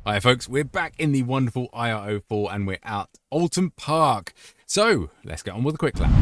Hi folks, we're back in the wonderful IR04 and we're at Oulton Park. So, let's get on with a quick lap.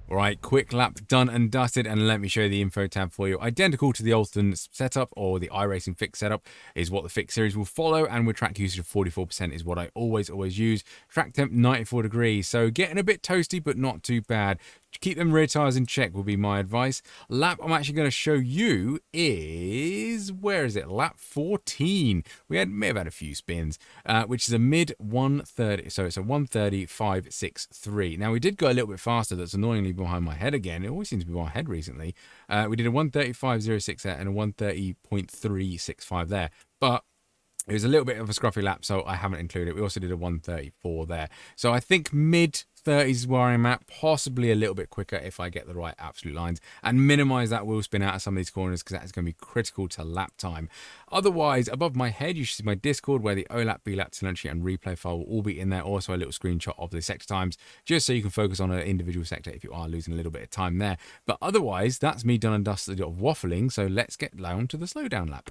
Right, quick lap done and dusted, and let me show you the info tab for you. Identical to the Oulton setup or the iRacing fix setup is what the fix series will follow, and with track usage of 44% is what I always use. Track temp 94 degrees, so getting a bit toasty but not too bad. Keep them rear tyres in check will be my advice. Lap I'm actually going to show you is, where is it? Lap 14. We may have had a few spins, which is a mid 130, so it's a 130.563. Now we did go a little bit faster, that's annoyingly behind my head again. It always seems to be behind my head recently. We did a 135.06 there and a 130.365 there, but it was a little bit of a scruffy lap, so I haven't included it. We also did a 134 there. So I think mid 30s is where I'm at, possibly a little bit quicker if I get the right absolute lines and minimize that wheel spin out of some of these corners, because that is going to be critical to lap time. Otherwise, above my head, you should see my Discord where the OLAP, BLAP, telemetry and replay file will all be in there. Also a little screenshot of the sector times, just so you can focus on an individual sector if you are losing a little bit of time there. But otherwise, that's me done and dusted of waffling, so let's get down to the slowdown lap.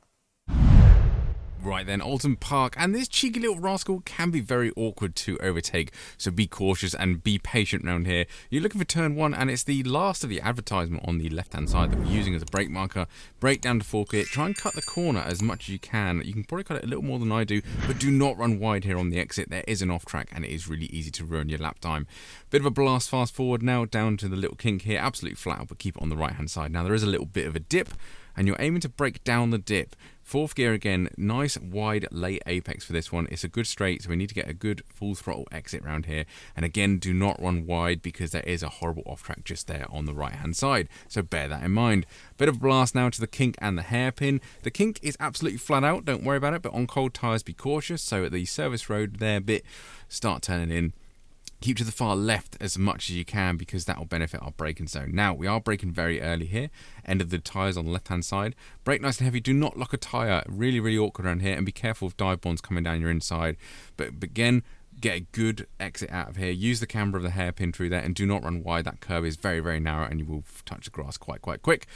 Right then, Oulton Park, and this cheeky little rascal can be very awkward to overtake, so be cautious and be patient around here. You're looking for turn 1, and it's the last of the advertisement on the left hand side that we're using as a brake marker. Brake down to fork it, try and cut the corner as much as you can. You can probably cut it a little more than I do, but do not run wide here on the exit. There is an off track and it is really easy to ruin your lap time. Bit of a blast fast forward now down to the little kink here, absolutely flat out, but keep it on the right hand side. Now there is a little bit of a dip, and you're aiming to brake down the dip. Fourth gear again, nice wide late apex for this one. It's a good straight, so we need to get a good full throttle exit around here. And again, do not run wide because there is a horrible off track just there on the right hand side. So bear that in mind. Bit of a blast now to the kink and the hairpin. The kink is absolutely flat out, don't worry about it, but on cold tyres be cautious. So at the service road there bit, start turning in. Keep to the far left as much as you can because that will benefit our braking zone. Now, we are braking very early here. End of the tyres on the left-hand side. Brake nice and heavy. Do not lock a tyre. Really, really awkward around here. And be careful of dive bonds coming down your inside. But again, get a good exit out of here. Use the camber of the hairpin through there and do not run wide. That curve is very, very narrow and you will touch the grass quite quick.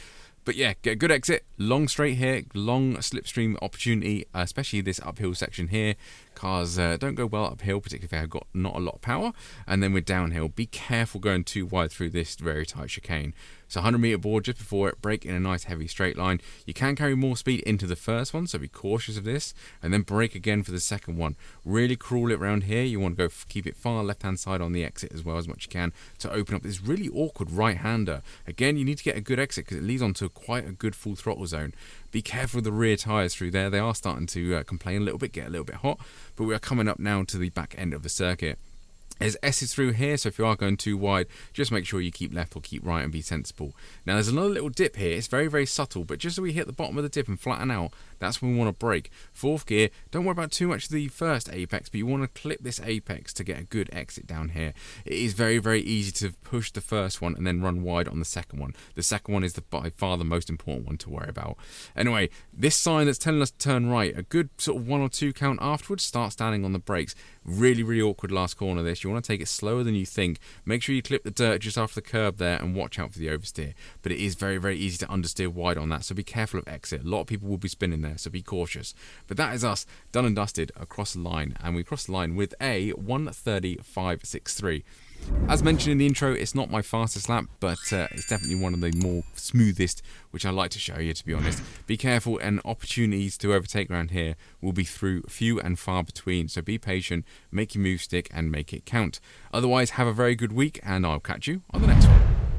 But yeah, get a good exit, long straight here, long slipstream opportunity, especially this uphill section here. Cars don't go well uphill, particularly if they've got not a lot of power. And then we're downhill. Be careful going too wide through this very tight chicane. So 100 meter board just before it, brake in a nice heavy straight line. You can carry more speed into the first one, so be cautious of this. And then brake again for the second one. Really crawl it around here. You want to go keep it far left hand side on the exit as well as much as you can to open up this really awkward right hander. Again, you need to get a good exit because it leads onto quite a good full throttle zone. Be careful with the rear tyres through there. They are starting to complain a little bit, get a little bit hot. But we are coming up now to the back end of the circuit. There's S's through here, so if you are going too wide, just make sure you keep left or keep right and be sensible. Now there's another little dip here. It's very, very subtle, but just so we hit the bottom of the dip and flatten out, that's when we want to brake. Fourth gear, don't worry about too much of the first apex, but you want to clip this apex to get a good exit down here. It is very, very easy to push the first one and then run wide on the second one. The second one is by far the most important one to worry about. Anyway, this sign that's telling us to turn right, a good sort of 1 or 2 count afterwards, start standing on the brakes. Really, really awkward last corner this. You want to take it slower than you think. Make sure you clip the dirt just after the curb there and watch out for the oversteer. But it is very, very easy to understeer wide on that, so be careful of exit. A lot of people will be spinning there, so be cautious. But that is us done and dusted across the line, and we crossed the line with a 1:30.563. As mentioned in the intro, it's not my fastest lap, but it's definitely one of the more smoothest, which I like to show you, to be honest. Be careful, and opportunities to overtake around here will be few and far between, so be patient, make your move stick, and make it count. Otherwise, have a very good week, and I'll catch you on the next one.